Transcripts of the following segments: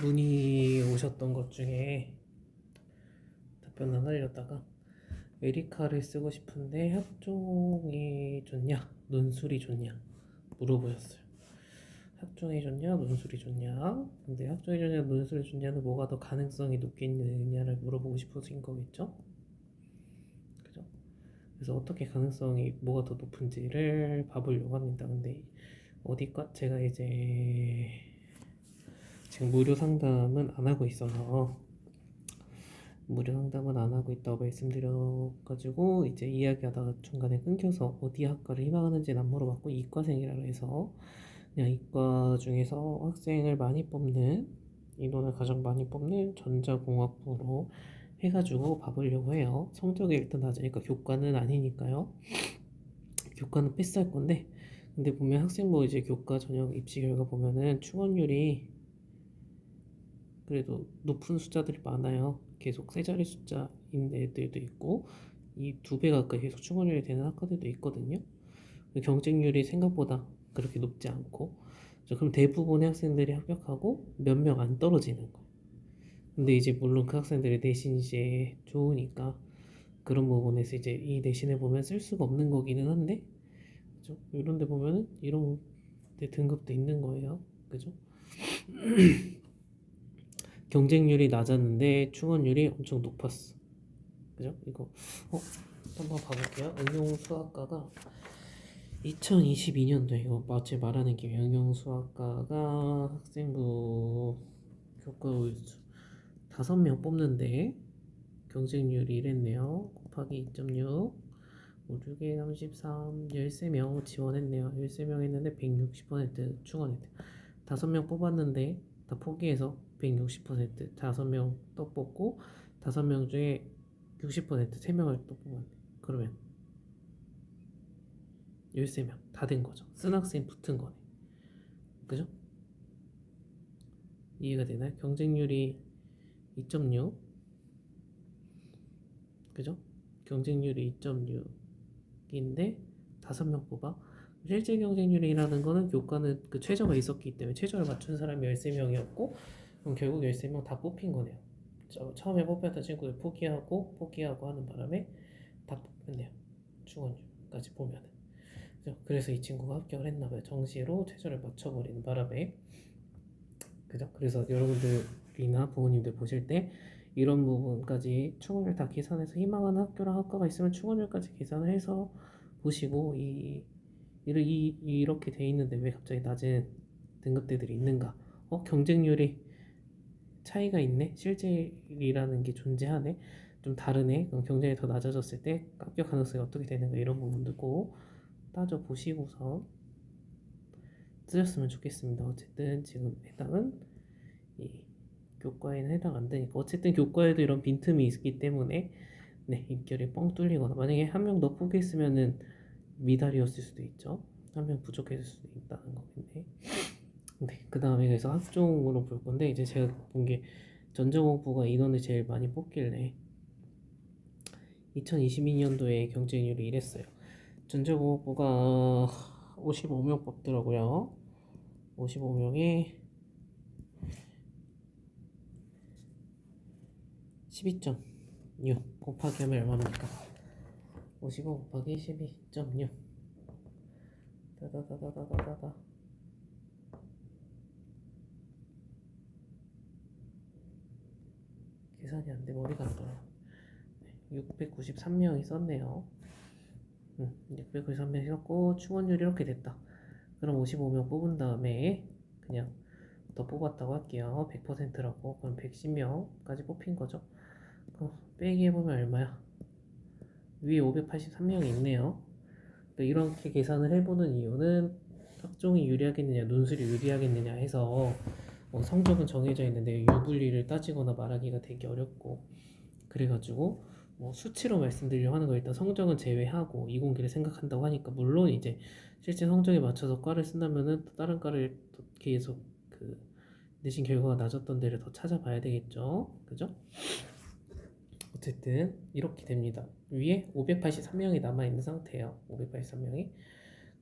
문의 오셨던 것 중에 답변 안 하려다가 에리카를 쓰고 싶은데 학종이 좋냐, 논술이 좋냐 물어보셨어요. 학종이 좋냐, 논술이 좋냐. 근데 학종이 좋냐, 논술이 좋냐는 뭐가 더 가능성이 높겠느냐를 물어보고 싶으신 거겠죠? 그죠? 그래서 어떻게 가능성이 뭐가 더 높은지를 봐보려고 합니다. 근데 어디까 제가 이제 지금 무료 상담은 안 하고 있어서 무료 상담은 안 하고 있다고 말씀드려가지고 이제 이야기하다가 중간에 끊겨서 어디 학과를 희망하는지는 안 물어봤고 이과생이라고 해서 그냥 이과 중에서 학생을 많이 뽑는 인원을 가장 많이 뽑는 전자공학부로 해가지고 봐보려고 해요. 성적이 일단 낮으니까 교과는 아니니까요. 교과는 패스할 건데 근데 보면 학생부 이제 교과 전형 입시 결과 보면은 충원율이 그래도 높은 숫자들이 많아요. 계속 세 자리 숫자인 애들도 있고 이 2배 가까이 계속 충원율이 되는 학과들도 있거든요. 경쟁률이 생각보다 그렇게 높지 않고 그럼 대부분의 학생들이 합격하고 몇 명 안 떨어지는 거. 근데 이제 물론 그 학생들의 내신이 이제 좋으니까 그런 부분에서 이제 이 내신을 보면 쓸 수가 없는 거기는 한데 그죠? 이런 데 보면은 이런 데 등급도 있는 거예요. 그죠? 경쟁률이 낮았는데 충원율이 엄청 높았어. 그죠? 이거 한번 봐볼게요. 응용수학과가 2022년도에 이거 마치 말하는 김에 응용수학과가 학생부 교과 우수 5명 뽑는데 경쟁률이 이랬네요. 곱하기 2.6 5, 6에 33 13명 지원했네요. 13명 했는데 160% 충원했대요. 5명 뽑았는데 다 포기해서 160% 5명 또 뽑고 5명 중에 60% 3명을 또 뽑았네. 그러면 13명 다 된 거죠. 쓴 학생 붙은 거네. 그죠? 이해가 되나요? 경쟁률이 2.6 그죠? 경쟁률이 2.6인데 5명 뽑아. 실제 경쟁률이라는 거는 교과는 그 최저가 있었기 때문에 최저를 맞춘 사람이 13명이었고 그럼 결국 13명 다 뽑힌 거네요. 처음에 뽑혔던 친구들 포기하고 하는 바람에 다 뽑혔네요. 충원율까지 보면은. 그래서 이 친구가 합격을 했나봐요. 정시로 최저를 맞춰버리는 바람에. 그죠? 그래서 여러분들이나 부모님들 보실 때 이런 부분까지 충원율 다 계산해서 희망하는 학교랑 학과가 있으면 충원율까지 계산을 해서 보시고 이렇게 돼 있는데 왜 갑자기 낮은 등급대들이 있는가? 경쟁률이 차이가 있네? 실질이라는 게 존재하네? 좀 다르네? 그럼 경쟁이 더 낮아졌을 때 합격 가능성이 어떻게 되는가 이런 부분도 꼭 따져보시고서 쓰셨으면 좋겠습니다. 어쨌든 지금 해당은 이 교과에는 해당 안 되니까 어쨌든 교과에도 이런 빈틈이 있기 때문에 네, 입결이 뻥 뚫리거나 만약에 한 명 더 포기했으면은 미달이었을 수도 있죠. 한 명 부족했을 수도 있다는 거겠네. 네, 그 다음에 그래서 학종으로 볼 건데 이제 제가 본 게 전자공학부가 인원을 제일 많이 뽑길래 2022년도에 경쟁률이 이랬어요. 전자공학부가 55명 뽑더라고요. 55명에 12.6 곱하기 하면 얼마입니까? 55 곱하기 12.6 다다다다다다다 계산이 안 돼. 머리가 안 돌아요. 693명이 썼네요. 693명이 썼고 충원율이 이렇게 됐다. 그럼 55명 뽑은 다음에 그냥 더 뽑았다고 할게요. 100%라고. 그럼 110명까지 뽑힌 거죠. 그럼 빼기 해보면 얼마야? 위에 583명이 있네요. 이렇게 계산을 해보는 이유는 학종이 유리하겠느냐, 논술이 유리하겠느냐 해서 성적은 정해져 있는데 유불리를 따지거나 말하기가 되게 어렵고 그래가지고 수치로 말씀드리려고 하는 거 일단 성적은 제외하고 이공기를 생각한다고 하니까 물론 이제 실제 성적에 맞춰서 과를 쓴다면은 또 다른 과를 또 계속 그 내신 결과가 낮았던 데를 더 찾아봐야 되겠죠. 그죠? 어쨌든 이렇게 됩니다. 위에 583명이 남아있는 상태예요. 583명이.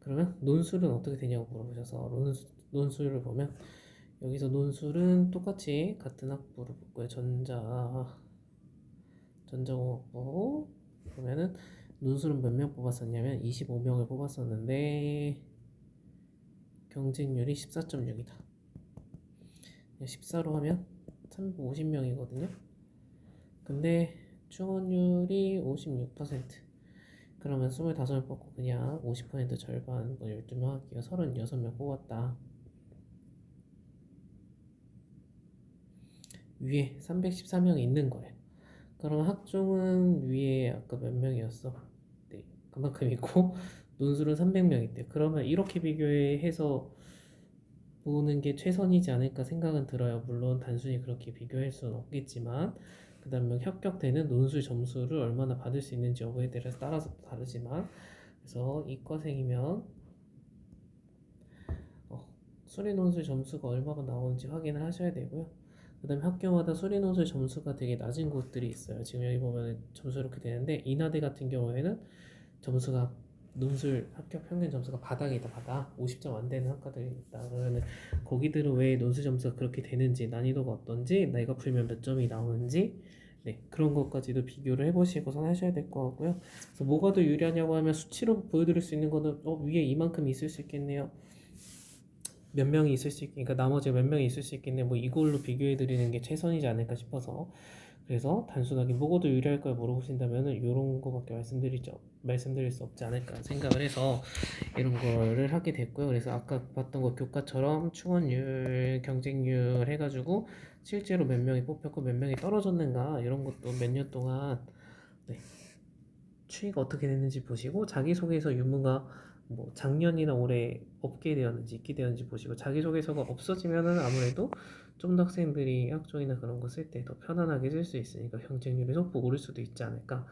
그러면 논술은 어떻게 되냐고 물어보셔서 논술을 보면 여기서 논술은 똑같이 같은 학부로 붙고요. 전자공학부. 그러면은 논술은 몇 명 뽑았었냐면 25명을 뽑았었는데 경쟁률이 14.6이다. 14로 하면 350명이거든요. 근데 충원율이 56%. 그러면 25명 뽑고 그냥 50% 절반, 12명 할게요. 36명 뽑았다. 위에 314명이 있는 거예요. 그럼 학종은 위에 아까 몇 명이었어? 네, 그만큼 있고 논술은 300명 있대요. 그러면 이렇게 비교해서 보는 게 최선이지 않을까 생각은 들어요. 물론 단순히 그렇게 비교할 수는 없겠지만 그 다음에 합격되는 논술 점수를 얼마나 받을 수 있는지 여부에 따라서 다르지만 그래서 이과생이면 수리 논술 점수가 얼마가 나오는지 확인을 하셔야 되고요. 그 다음에 학교마다 수리 논술 점수가 되게 낮은 곳들이 있어요. 지금 여기 보면 점수 이렇게 되는데 인하대 같은 경우에는 점수가 논술 합격 평균 점수가 바닥이다. 바닥 50점 안 되는 학과들이 있다. 그러면 거기들은 왜 논술 점수가 그렇게 되는지, 난이도가 어떤지, 내가 풀면 몇 점이 나오는지, 네, 그런 것까지도 비교를 해보시고선 하셔야 될 것 같고요. 그래서 뭐가 더 유리하냐고 하면 수치로 보여드릴 수 있는 거는 위에 이만큼 있을 수 있겠네요. 몇 명이 있을 수 있겠, 그러니까 나머지 몇 명이 있을 수 있겠네. 뭐 이걸로 비교해 드리는 게 최선이지 않을까 싶어서. 그래서 단순하게 뭐가 더 유리할까요 물어보신다면은 이런 거밖에 말씀드릴 수 없지 않을까 생각을 해서 이런 거를 하게 됐고요. 그래서 아까 봤던 거 교과처럼 충원율, 경쟁률 해가지고 실제로 몇 명이 뽑혔고 몇 명이 떨어졌는가 이런 것도 몇 년 동안 네, 추이가 어떻게 됐는지 보시고 자기소개서 유무가 뭐 작년이나 올해 없게 되었는지 있게 되었는지 보시고 자기소개서가 없어지면은 아무래도 좀 더 학생들이 학종이나 그런 거 쓸 때 더 편안하게 쓸 수 있으니까 경쟁률이 소폭 오를 수도 있지 않을까.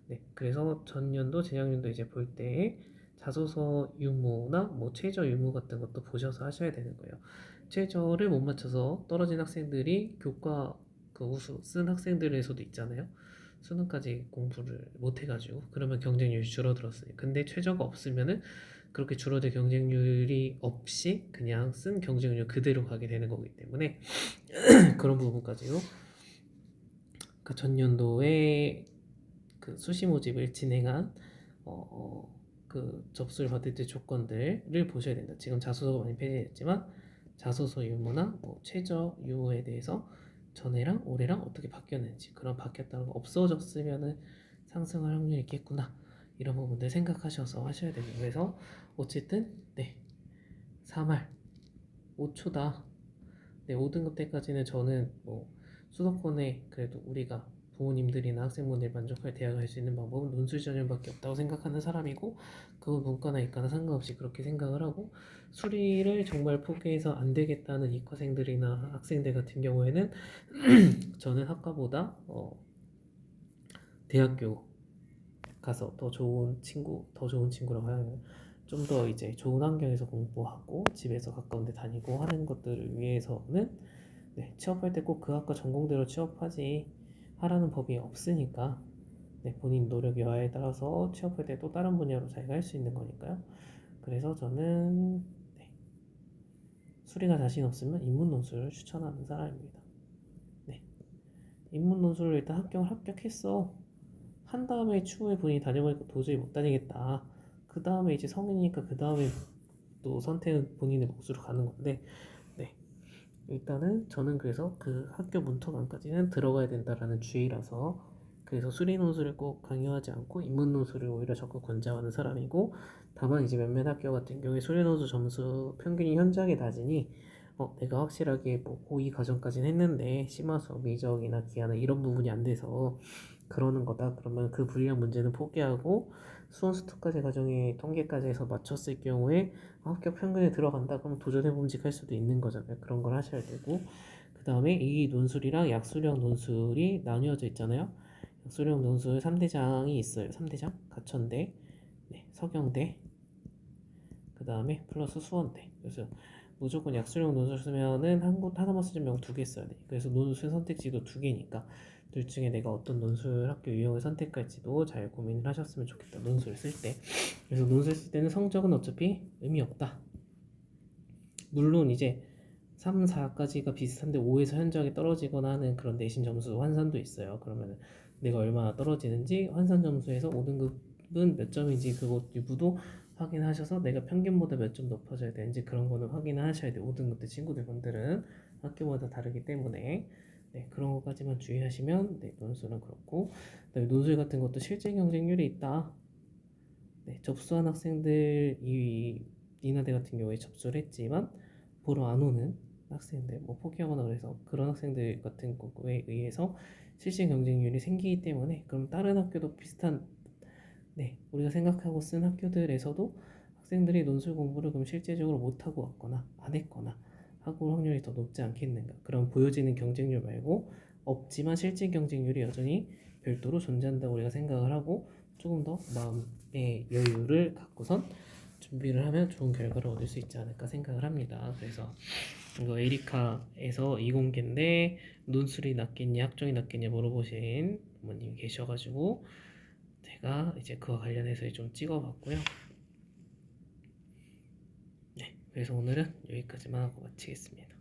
네, 그래서 전년도 재작년도 이제 볼 때 자소서 유무나 뭐 최저 유무 같은 것도 보셔서 하셔야 되는 거예요. 최저를 못 맞춰서 떨어진 학생들이 교과 그 우수 쓴 학생들에서도 있잖아요. 수능까지 공부를 못 해가지고 그러면 경쟁률이 줄어들었어요. 근데 최저가 없으면은 그렇게 줄어들 경쟁률이 없이 그냥 쓴 경쟁률 그대로 가게 되는 거기 때문에 그런 부분까지도 그 전년도에 그 수시 모집을 진행한 그 접수를 받을 때 조건들을 보셔야 된다. 지금 자소서가 많이 폐지됐지만 자소서 유무나 뭐 최저 유무에 대해서 전해랑 올해랑 어떻게 바뀌었는지 그런 바뀌었다는 거 없어졌으면은 상승할 확률이 있겠구나 이런 부분들 생각하셔서 하셔야 됩니다. 그래서 어쨌든 네 3할 5초다. 네 5등급 때까지는 저는 뭐 수도권에 그래도 우리가 부모님들이나 학생분들이 만족할 대학을 할 수 있는 방법은 논술 전형밖에 없다고 생각하는 사람이고 그건 문과나 이과나 상관없이 그렇게 생각을 하고 수리를 정말 포기해서 안 되겠다는 이과생들이나 학생들 같은 경우에는 저는 학과보다 대학교 가서 더 좋은 친구라고 하면 좀 더 이제 좋은 환경에서 공부하고 집에서 가까운 데 다니고 하는 것들을 위해서는 네, 취업할 때 꼭 그 학과 전공대로 취업하지 하라는 법이 없으니까 네, 본인 노력 여하에 따라서 취업할 때 또 다른 분야로 자기가 할 수 있는 거니까요. 그래서 저는 네, 수리가 자신 없으면 인문 논술을 추천하는 사람입니다. 네, 인문 논술을 일단 합격했어. 한 다음에 추후에 본인이 다녀보니까 도저히 못 다니겠다. 그 다음에 이제 성인이니까 그 다음에 또 선택은 본인의 몫으로 가는 건데 네, 일단은 저는 그래서 그 학교 문턱안까지는 들어가야 된다라는 주의라서 그래서 수리 논술을 꼭 강요하지 않고 인문 논술을 오히려 적극 권장하는 사람이고 다만 이제 몇몇 학교 같은 경우에 수리 논술 점수 평균이 현저하게 낮으니 내가 확실하게 뭐 고2 과정까지는 했는데 심화수업, 미적이나 기하나 이런 부분이 안 돼서 그러는 거다. 그러면 그 불리한 문제는 포기하고 수원수특까지 과정에 통계까지 해서 맞췄을 경우에 합격 평균에 들어간다 그러면 도전해 봄직할 수도 있는 거잖아요. 그런 걸 하셔야 되고 그 다음에 이 논술이랑 약수령 논술이 나뉘어져 있잖아요. 약수령 논술 3대장이 있어요. 3대장 가천대, 네, 서경대, 그 다음에 플러스 수원대. 그래서 무조건 약수령 논술 쓰면은 한 곳 하나만 쓰지 말고 두 개 써야 돼. 그래서 논술 선택지도 두 개니까 둘 중에 내가 어떤 논술 학교 유형을 선택할지도 잘 고민을 하셨으면 좋겠다. 논술 쓸 때. 그래서 논술 쓸 때는 성적은 어차피 의미 없다. 물론 이제 3, 4까지가 비슷한데 5에서 현저하게 떨어지거나 하는 그런 내신 점수 환산도 있어요. 그러면 내가 얼마나 떨어지는지 환산 점수에서 5등급은 몇 점인지 그것 유부도 확인하셔서 내가 평균보다 몇 점 높아져야 되는지 그런 거는 확인하셔야 돼요. 5등급 때 친구들분들은 학교마다 다르기 때문에 네, 그런 것까지만 주의하시면 네, 논술은 그렇고 그다음에 논술 같은 것도 실제 경쟁률이 있다. 네, 접수한 학생들 이 인하대 같은 경우에 접수를 했지만 보러 안 오는 학생들 뭐 포기하거나 그래서 그런 학생들 같은 거에 의해서 실제 경쟁률이 생기기 때문에 그럼 다른 학교도 비슷한 네 우리가 생각하고 쓴 학교들에서도 학생들이 논술 공부를 그럼 실제적으로 못하고 왔거나 안 했거나 하고 올 확률이 더 높지 않겠는가. 그럼 보여지는 경쟁률 말고 없지만 실제 경쟁률이 여전히 별도로 존재한다고 우리가 생각을 하고 조금 더 마음의 여유를 갖고선 준비를 하면 좋은 결과를 얻을 수 있지 않을까 생각을 합니다. 그래서 이거 에리카에서 이공계인데 논술이 낫겠냐 학종이 낫겠냐 물어보신 부모님이 계셔가지고 제가 이제 그와 관련해서 좀 찍어봤고요. 네, 그래서 오늘은 여기까지만 하고 마치겠습니다.